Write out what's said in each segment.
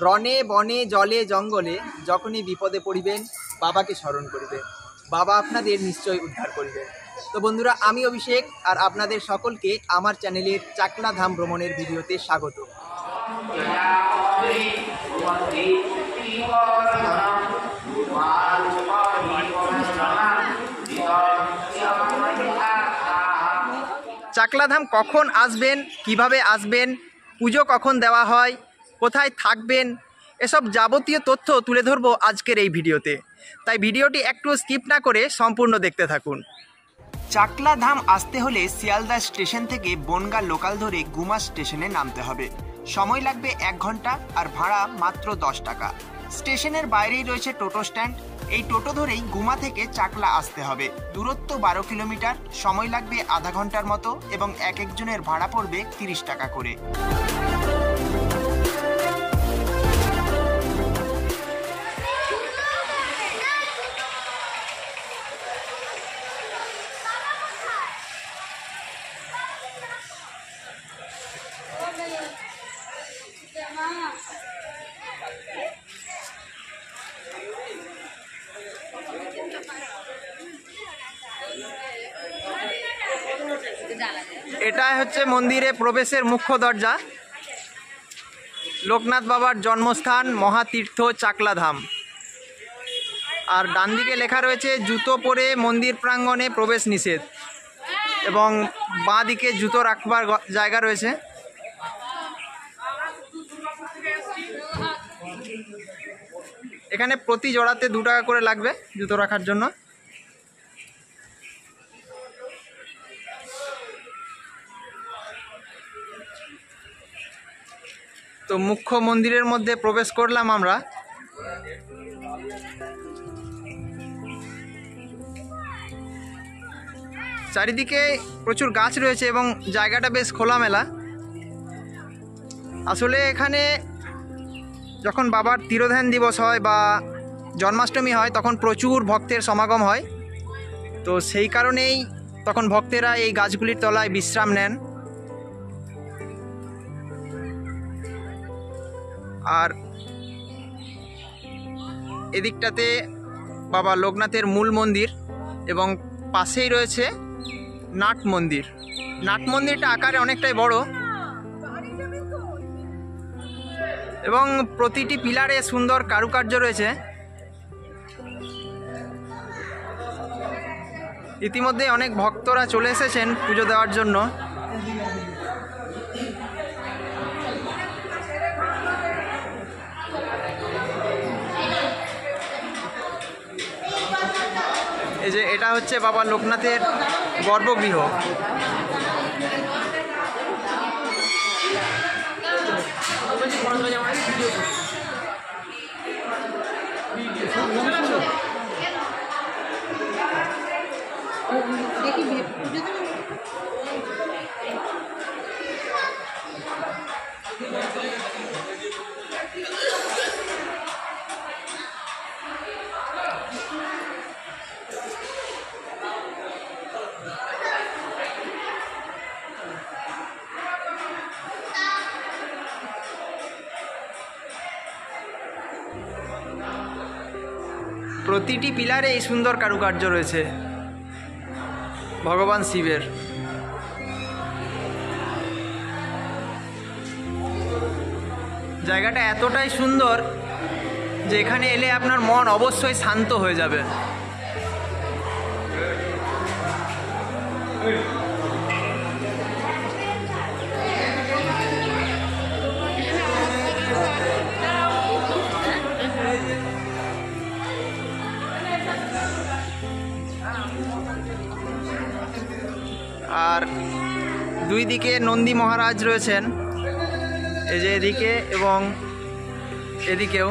রণে বনে জলে জঙ্গলে যখনই বিপদে পড়িবেন বাবাকে স্মরণ করিবেন, বাবা আপনাদের নিশ্চয়ই উদ্ধার করবেন। তো বন্ধুরা, আমি অভিষেক আর আপনাদের সকলকে আমার চ্যানেলের চাকলা ধাম ভ্রমণের ভিডিওতে স্বাগত। চাকলা ধাম কখন আসবেন, কিভাবে আসবেন, পুজো কখন দেওয়া হয়, কোথায় থাকবেন, এসব যাবতীয় তথ্য তুলে ধরবো আজকের এই ভিডিওতে। তাই ভিডিওটি একটু স্কিপ না করে সম্পূর্ণ দেখতে থাকুন। চাকলা ধাম আসতে হলে শিয়ালদা স্টেশন থেকে বনগাঁ লোকাল ধরে গুমা স্টেশনে নামতে হবে। সময় লাগবে 1 ঘন্টা আর ভাড়া মাত্র 10 টাকা। স্টেশনের বাইরেই রয়েছে টোটো স্ট্যান্ড। এই টোটো ধরেই গুমা থেকে চাকলা আসতে হবে। দূরত্ব 12 কিলোমিটার, সময় লাগবে আধা ঘন্টার মতো এবং এক একজনের ভাড়া পড়বে 30 টাকা করে। এটা হচ্ছে মন্দিরে প্রবেশের মুখ্য দরজা। লোকনাথ বাবার জন্মস্থান মহাতীর্থ চাকলা ধাম। আর ডান দিকে লেখা রয়েছে জুতো পরে মন্দির প্রাঙ্গণে প্রবেশ নিষেধ, এবং বাঁ দিকে জুতো রাখবার জায়গা রয়েছে। এখানে প্রতি জোড়াতে 2 টাকা করে লাগবে জুতো রাখার জন্য। তো মুখ্য মন্দিরের মধ্যে প্রবেশ করলাম আমরা। চারিদিকে প্রচুর গাছ রয়েছে এবং জায়গাটা বেশ খোলামেলা। আসলে এখানে যখন বাবার তিরোধান দিবস হয় বা জন্মাষ্টমী হয় তখন প্রচুর ভক্তের সমাগম হয়। তো সেই কারণেই তখন ভক্তেরা এই গাছগুলির তলায় বিশ্রাম নেন। আর এদিকটাতে বাবা লোকনাথের মূল মন্দির এবং পাশেই রয়েছে নাট মন্দির। নাট মন্দিরটা আকারে অনেকটাই বড় এবং প্রতিটি পিলারে সুন্দর কারুকার্য রয়েছে। ইতিমধ্যে অনেক ভক্তরা চলে এসেছেন পুজো দেওয়ার জন্য। এই যে এটা হচ্ছে বাবা লোকনাথের গর্ভগৃহ। প্রতিটি পিলারে এই সুন্দর কারুকার্য রয়েছে ভগবান শিবের। জায়গাটা এতটাই সুন্দর যে এখানে এলে আপনার মন অবশ্যই শান্ত হয়ে যাবে। আর দুই দিকে নন্দী মহারাজ রয়েছেন, এই যে এদিকে এবং এদিকেও।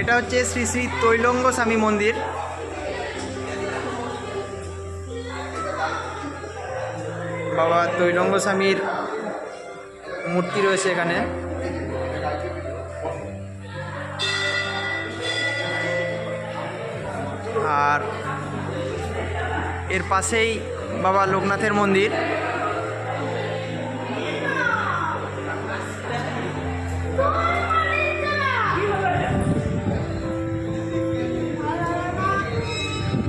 এটা হচ্ছে শ্রী শ্রী তৈলঙ্গ স্বামী মন্দির। বাবা তৈলঙ্গ স্বামীর মূর্তি রয়েছে এখানে। আর এর পাশেই বাবা লোকনাথের মন্দির।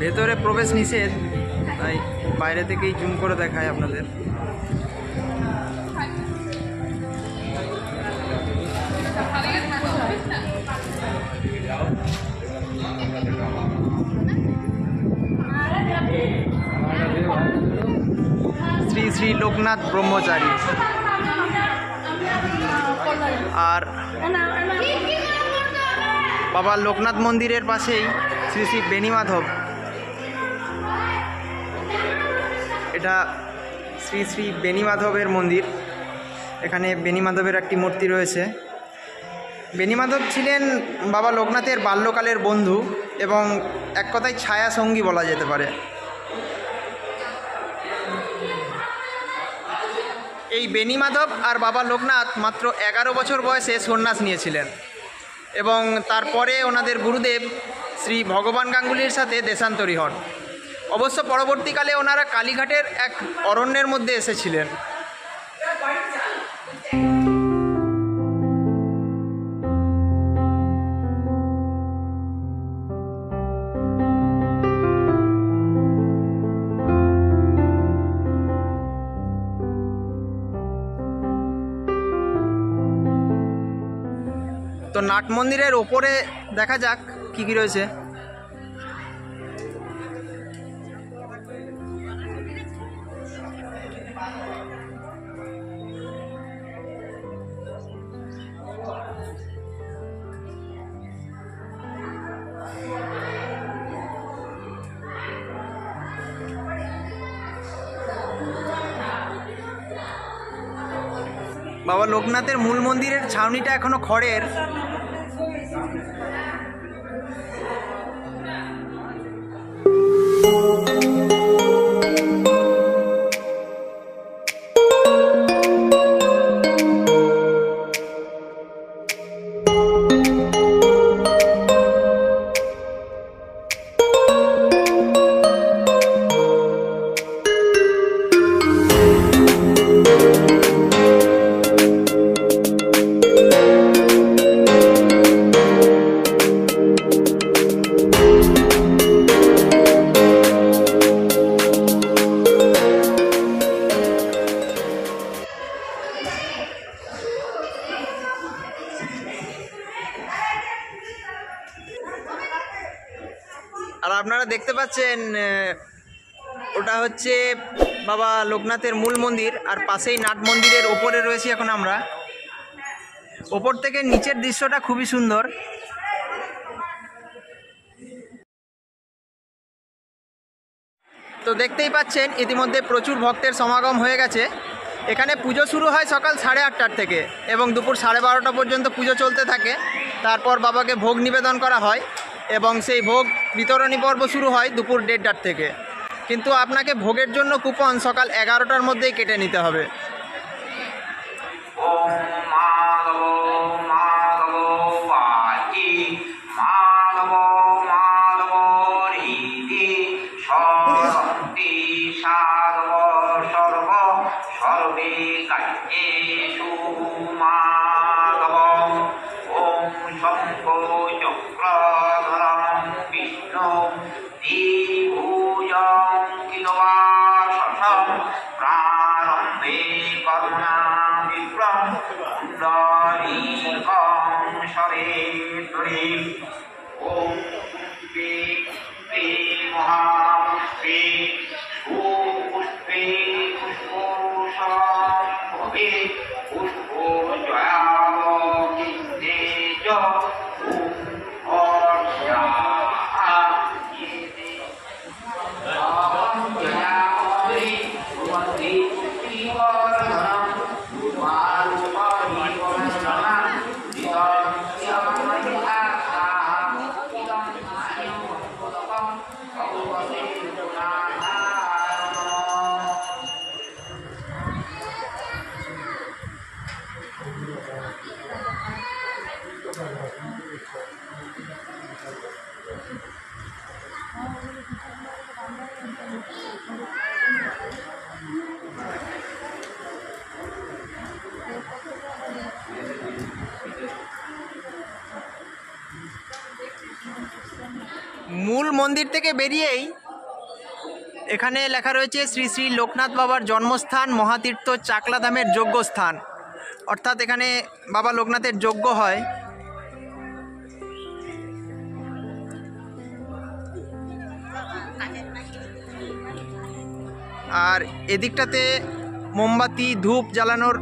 ভেতরে প্রবেশ নিষেধ, তাই বাইরে থেকেই জুম করে দেখায় আপনাদের। শ্রী শ্রী লোকনাথ ব্রহ্মচারী। আর বাবা লোকনাথ মন্দিরের পাশেই শ্রী শ্রী বেণীমাধব। এটা শ্রী শ্রী বেণীমাধবের মন্দির। এখানে বেণীমাধবের একটি মূর্তি রয়েছে। বেণীমাধব ছিলেন বাবা লোকনাথের বাল্যকালের বন্ধু এবং এক কথায় ছায়া সঙ্গী বলা যেতে পারে। এই বেণীমাধব আর বাবা লোকনাথ মাত্র 11 বছর বয়সে সন্ন্যাস নিয়েছিলেন এবং তারপরে ওনাদের গুরুদেব শ্রী ভগবান গাঙ্গুলির সাথে দেশান্তরী হন। অবশ্য পরবর্তীকালে ওনারা কালীঘাটের এক অরণ্যের মধ্যে এসেছিলেন। তো নাট মন্দিরের ওপরে দেখা যাক কি কি রয়েছে। বাবা লোকনাথের মূল মন্দিরের ছাউনিটা এখনো খড়ের। আর আপনারা দেখতে পাচ্ছেন ওটা হচ্ছে বাবা লোকনাথের মূল মন্দির, আর পাশেই নাট মন্দিরের ওপরে রয়েছি এখন আমরা। ওপর থেকে নিচের দৃশ্যটা খুবই সুন্দর। তো দেখতেই পাচ্ছেন ইতিমধ্যে প্রচুর ভক্তের সমাগম হয়ে গেছে। এখানে পুজো শুরু হয় সকাল 8:30টার থেকে এবং দুপুর 12:30টা পর্যন্ত পুজো চলতে থাকে। তারপর বাবাকে ভোগ নিবেদন করা হয় এবং সেই ভোগ বিতরণী পর্ব শুরু হয় দুপুর 1:30টার থেকে। কিন্তু আপনাকে ভোগের জন্য কুপন সকাল 11টার মধ্যেই কেটে নিতে হবে। মূল মন্দির থেকে বেরিয়েই এখানে লেখা রয়েছে শ্রী শ্রী লোকনাথ বাবার জন্মস্থান মহাতীর্থ চাকলাধামের যজ্ঞস্থান, অর্থাৎ এখানে বাবা লোকনাথের যজ্ঞ হয়। আর এদিকটাতে মোমবাতি ধূপ জ্বালানোর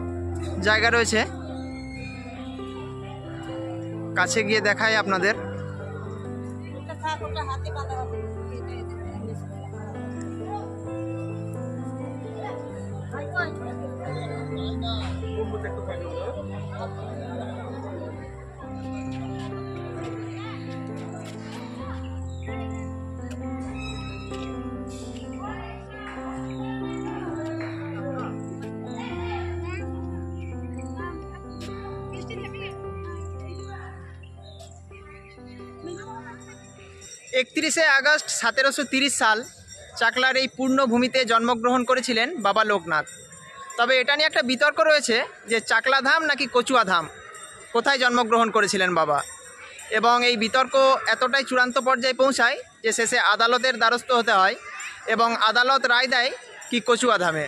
জায়গা রয়েছে, কাছে গিয়ে দেখাই আপনাদের। একত্রিশে আগস্ট 1730 সাল চাকলার এই পূর্ণভূমিতে জন্মগ্রহণ করেছিলেন বাবা লোকনাথ। তবে এটা নিয়ে একটা বিতর্ক রয়েছে যে চাকলাধাম নাকি কচুয়াধাম, কোথায় জন্মগ্রহণ করেছিলেন বাবা। এবং এই বিতর্ক এতটাই চূড়ান্ত পর্যায়ে পৌঁছায় যে শেষে আদালতের দ্বারস্থ হতে হয় এবং আদালত রায় দেয় কি কচুয়াধামে।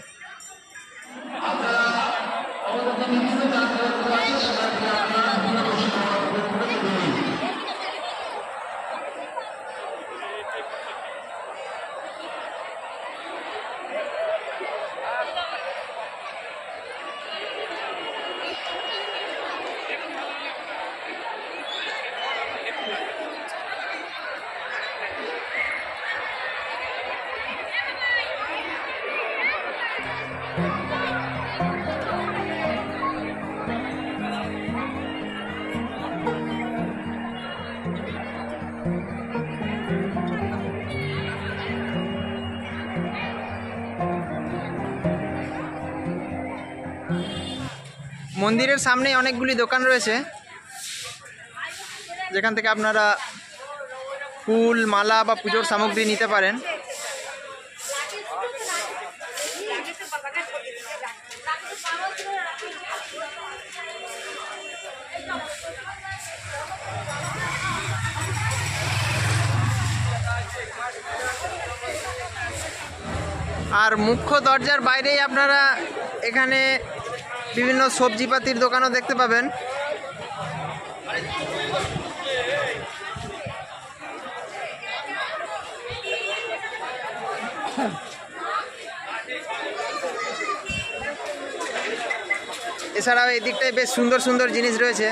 মন্দিরের সামনে অনেকগুলি দোকান রয়েছে, যেখান থেকে আপনারা ফুল মালা বা পুজোর সামগ্রী নিতে পারেন। আর মুখ্য দরজার বাইরেই আপনারা এখানে বিভিন্ন সবজিপাতির দোকানও দেখতে পাবেন। এছাড়াও এই দিকটায় বেশ সুন্দর সুন্দর জিনিস রয়েছে।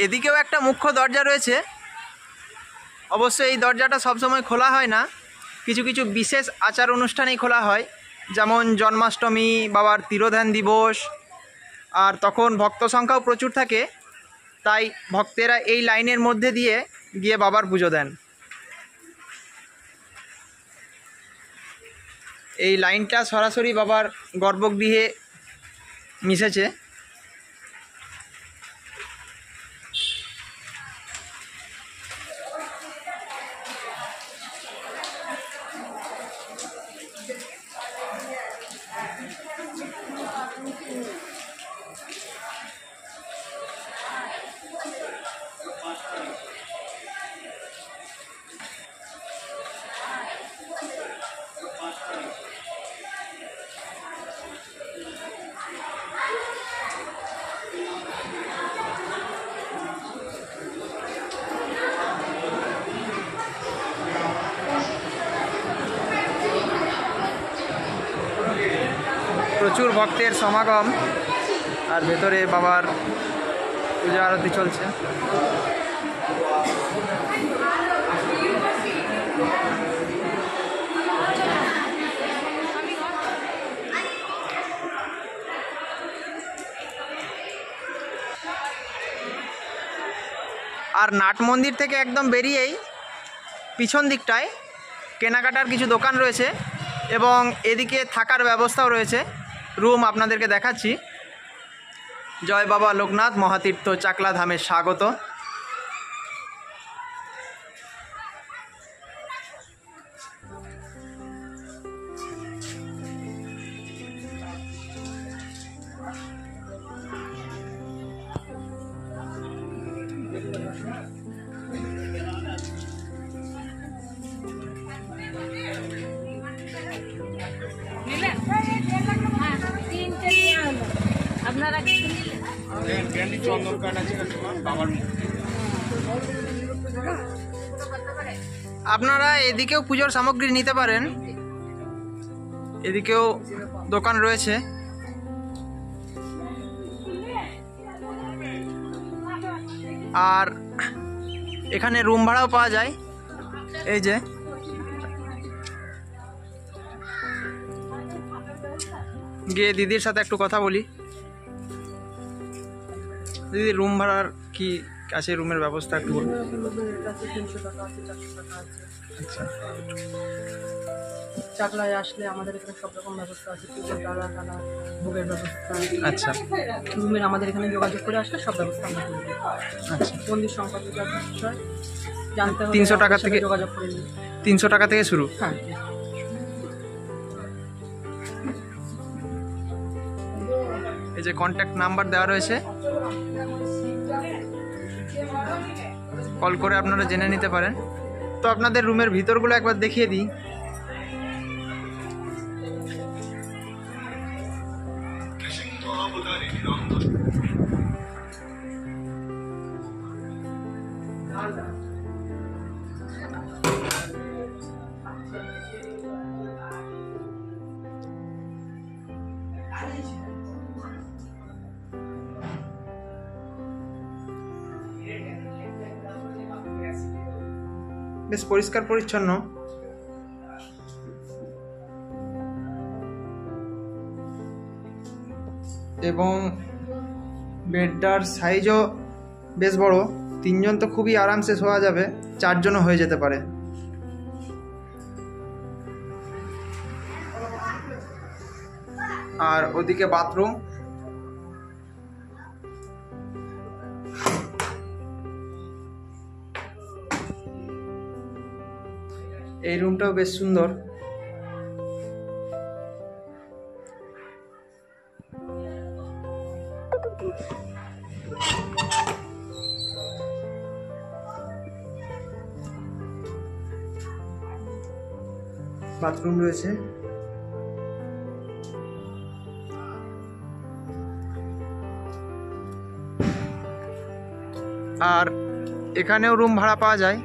এদিকেও একটা মুখ্য দরজা রয়েছে, অবশ্য এই দরজাটা সবসময় খোলা হয় না, কিছু কিছু বিশেষ আচার অনুষ্ঠানেই খোলা হয়, যেমন জন্মাষ্টমী, বাবার তিরোধান দিবস, আর তখন ভক্ত সংখ্যাও প্রচুর থাকে, তাই ভক্তেরা এই লাইনের মধ্যে দিয়ে গিয়ে বাবার পুজো দেন। এই লাইনটা সরাসরি বাবার গর্ভগৃহে মিশেছে। প্রচুর ভক্তের সমাগম, আর ভেতরে বাবার পূজা আরতি চলছে। আর নাট মন্দির থেকে একদম বেরিয়েই পিছন দিকটায় কেনাকাটার কিছু দোকান রয়েছে এবং এদিকে থাকার ব্যবস্থাও রয়েছে। রুম আপনাদেরকে দেখাচ্ছি। জয় বাবা লোকনাথ মহাতীর্থ চাকলা ধামে স্বাগত। ক্যান্ডি চন্দন কাঠ আছে কাকিমা, বাবার মূর্তি। আপনারা এদিকেও পুজোর সামগ্রী নিতে পারেন, এদিকেও দোকান রয়েছে। আর এখানে রুম ভাড়াও পাওয়া যায়। এই যে গিয়ে দিদির সাথে একটু কথা বলি। দিদি, রুম ভাড়ার কি আছে, রুমের ব্যবস্থা একটু বলুন। আচ্ছা, চাকলায় আসলে আমাদের এখানে সব রকম ব্যবস্থা আছে, পুজোর ডালা টালা, ভোগের ব্যবস্থা। আচ্ছা, রুমের আমাদের এখানে যোগাযোগ করে আসলে সব ব্যবস্থা আমরা করে দিই। আচ্ছা। মন্দির সংক্রান্ত যা বিষয় জানতে হলে 300 টাকা আমাদের সাথে থেকে যোগাযোগ করে নিই। 300 টাকা থেকে শুরু। হ্যাঁ, এই যে কন্ট্যাক্ট নাম্বার দেওয়া রয়েছে, কল করে আপনারা জেনে নিতে পারেন। তো আপনাদের রুমের ভিতরগুলো একবার দেখিয়ে দিই। বেশ পরিষ্কার পরিচ্ছন্ন। এবং বেডটার সাইজও বেশ বড়, 3 জন তো খুবই আরামসে শোয়া যাবে, 4 জনও হয়ে যেতে পারে। আর ওদিকে বাথরুম। এই রুমটাও বেশ সুন্দর। বাথরুম রয়েছে। আর এখানেও রুম ভাড়া পাওয়া যায়।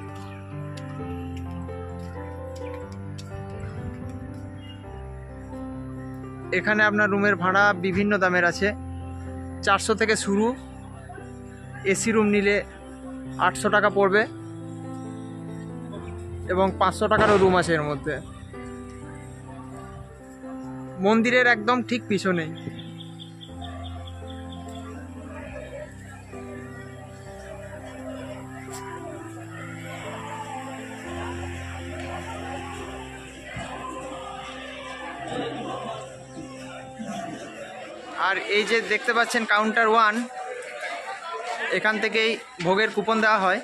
এখানে আপনার রুমের ভাড়া বিভিন্ন দামের আছে, 400 থেকে শুরু। এসি রুম নিলে 800 টাকা পড়বে এবং 500 টাকারও রুম আছে এর মধ্যে। মন্দিরের একদম ঠিক পিছনেই। আর এই যে দেখতে পাচ্ছেন কাউন্টার 1, এখান থেকেই ভোগের কুপন দেওয়া হয়।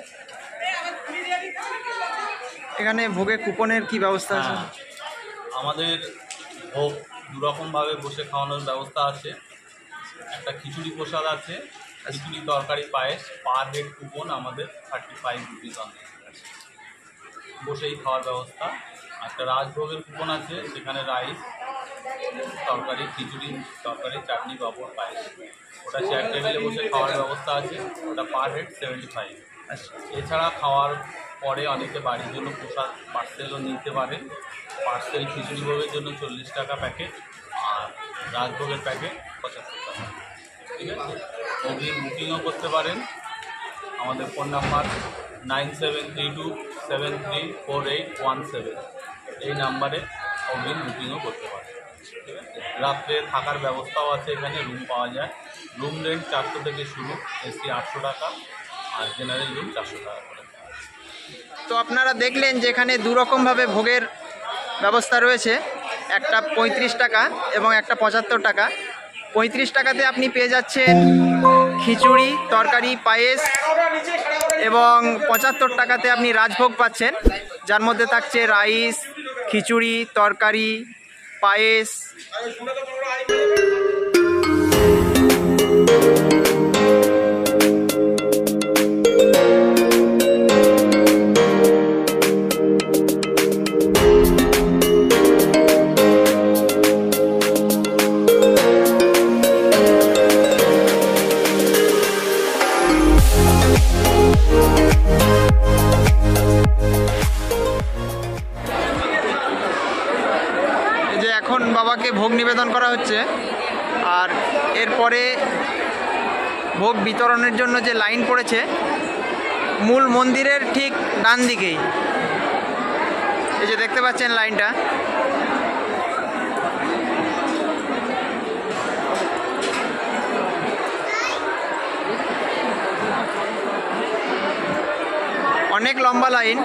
এখানে ভোগের কুপনের কি ব্যবস্থা আছে? আমাদের ভোগ দুরকমভাবে বসে খাওয়ানোর ব্যবস্থা আছে। একটা খিচুড়ি প্রসাদ আছে, খিচুড়ি তরকারি পায়েস, পার হেড কুপন আমাদের 35 রুপিস আছে, বসেই খাওয়ার ব্যবস্থা। একটা রাজভোগের কুপন আছে, সেখানে রাইস, তরকারি, খিচুড়ি তরকারি, চাটনি, পাঁপড়, পায়েস, ওটা চেয়ার টেবিলে বসে খাওয়ার ব্যবস্থা আছে, ওটা পার হেড 75। এছাড়া খাওয়ার পরে অনেকে বাড়ির জন্য প্রসাদ পার্সেলও নিতে পারে। পার্সেল খিচুড়ি ভোগের জন্য 40 টাকা প্যাকেট, আর রাজভোগের প্যাকেট 75 টাকা। ঠিক আছে, অগ্রিম বুকিংও করতে পারেন। আমাদের ফোন নাম্বার 9732734817, এই নাম্বারে অগ্রিম বুকিংও করতে পারেন। ঠিক আছে, রাত্রে থাকার ব্যবস্থাও আছে, এখানে রুম পাওয়া যায়। রুম রেন্ট 400 থেকে শুরু, এসি 800 টাকা, আর জেনারেল রুম 400 টাকা করে। তো আপনারা দেখলেন যে এখানে দুরকমভাবে ভোগের ব্যবস্থা রয়েছে, একটা 35 টাকা এবং একটা 75 টাকা। 35 টাকাতে আপনি পেয়ে যাচ্ছেন খিচুড়ি, তরকারি, পায়েস, এবং 75 টাকাতে আপনি রাজভোগ পাচ্ছেন, যার মধ্যে থাকছে রাইস, খিচুড়ি, তরকারি, পায়েস। এখন বাবাকে ভোগ নিবেদন করা হচ্ছে। আর এরপরে ভোগ বিতরণের জন্য যে লাইন পড়েছে মূল মন্দিরের ঠিক ডান দিকেই, এই যে দেখতে পাচ্ছেন লাইনটা। অনেক লম্বা লাইন।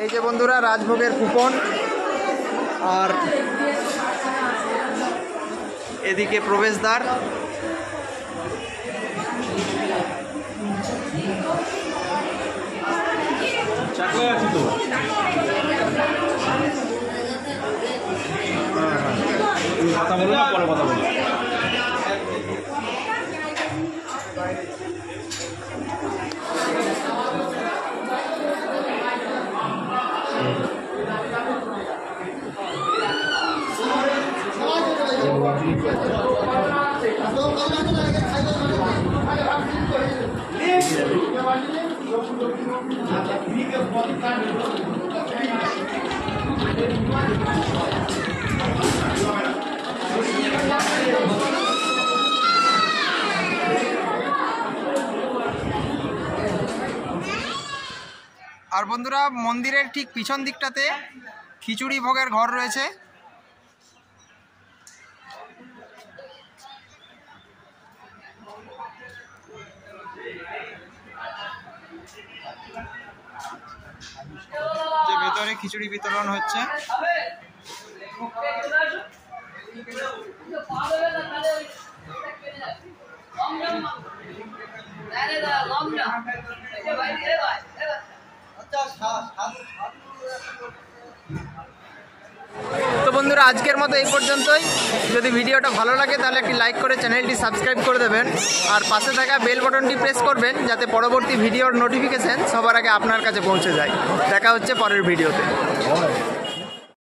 এই যে বন্ধুরা রাজভোগের কুপন, আর এদিকে প্রবেশদ্বার। কথা বলো না, পরে কথা বলো। আর বন্ধুরা মন্দিরের ঠিক পিছন দিকটাতে খিচুড়ি ভোগের ঘর রয়েছে। যে ভেতরে খিচুড়ি বিতরণ হচ্ছে। তো বন্ধুরা আজকের মতো এই পর্যন্তই। যদি ভিডিওটা ভালো লাগে তাহলে একটি লাইক করে চ্যানেলটি সাবস্ক্রাইব করে দেবেন, আর পাশে থাকা বেল বাটনটি প্রেস করবেন যাতে পরবর্তী ভিডিওর নোটিফিকেশন সবার আগে আপনার কাছে পৌঁছে যায়। দেখা হচ্ছে পরের ভিডিওতে।